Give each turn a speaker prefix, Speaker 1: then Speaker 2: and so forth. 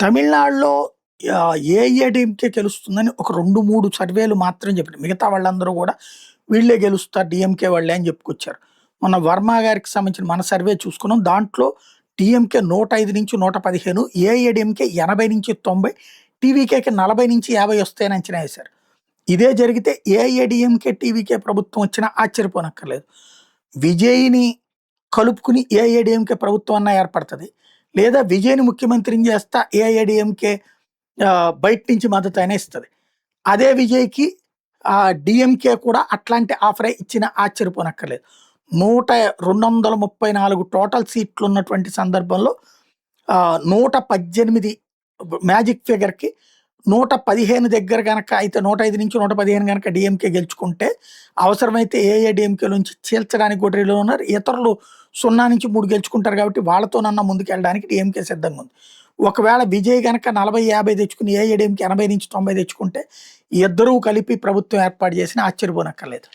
Speaker 1: తమిళనాడులో ఏఐఏడీఎంకే గెలుస్తుందని ఒక 2, 3 సర్వేలు మాత్రం చెప్పారు. మిగతా వాళ్ళందరూ గూడా వీళ్ళే గెలుస్తారు డీఎంకే వాళ్ళే అని చెప్పుకొచ్చారు. మొన్న వర్మ గారికి సంబంధించిన మన సర్వే చూసుకున్నాం. దాంట్లో డీఎంకే 105-115, ఏఐఏడీఎంకే 80-90, టీవీకేకి 40-50 వస్తాయని అంచనా వేశారు. ఇదే జరిగితే ఏఐఏడీఎంకే, టీవీకే ప్రభుత్వం వచ్చినా ఆశ్చర్యపోనక్కర్లేదు. విజయ్‌ని కలుపుకుని ఏఐఏడీఎంకే ప్రభుత్వం అన్నా ఏర్పడతది. లేదా విజయ్‌ని ముఖ్యమంత్రిని చేస్తా ఏఐఏడీఎంకే బయట నుంచి మద్దతు అయినా ఇస్తది. అదే విజయ్‌కి డీఎంకే కూడా అట్లాంటి ఆఫరే ఇచ్చినా ఆశ్చర్యపోనక్కర్లేదు. 234 టోటల్ సీట్లున్నటువంటి సందర్భంలో 118 మ్యాజిక్ ఫిగర్‌కి 115 దగ్గర గనక అయితే 105-115 గనక డీఎంకే గెలుచుకుంటే అవసరమైతే ఏఐఏడీఎంకే నుంచి చీల్చడానికి కూడా రెడీలో ఉన్నారు. ఇతరులు 0-3 గెలుచుకుంటారు కాబట్టి వాళ్ళతోనన్నా ముందుకెళ్ళడానికి డీఎంకే సిద్ధంగా ఉంది. ఒకవేళ విజయ్ గనక 40-50 తెచ్చుకుని ఏఐఏడీఎంకే 80-90 తెచ్చుకుంటే ఇద్దరూ కలిపి ప్రభుత్వం ఏర్పాటు చేసినా ఆశ్చర్యపోనక్కర్లేదు.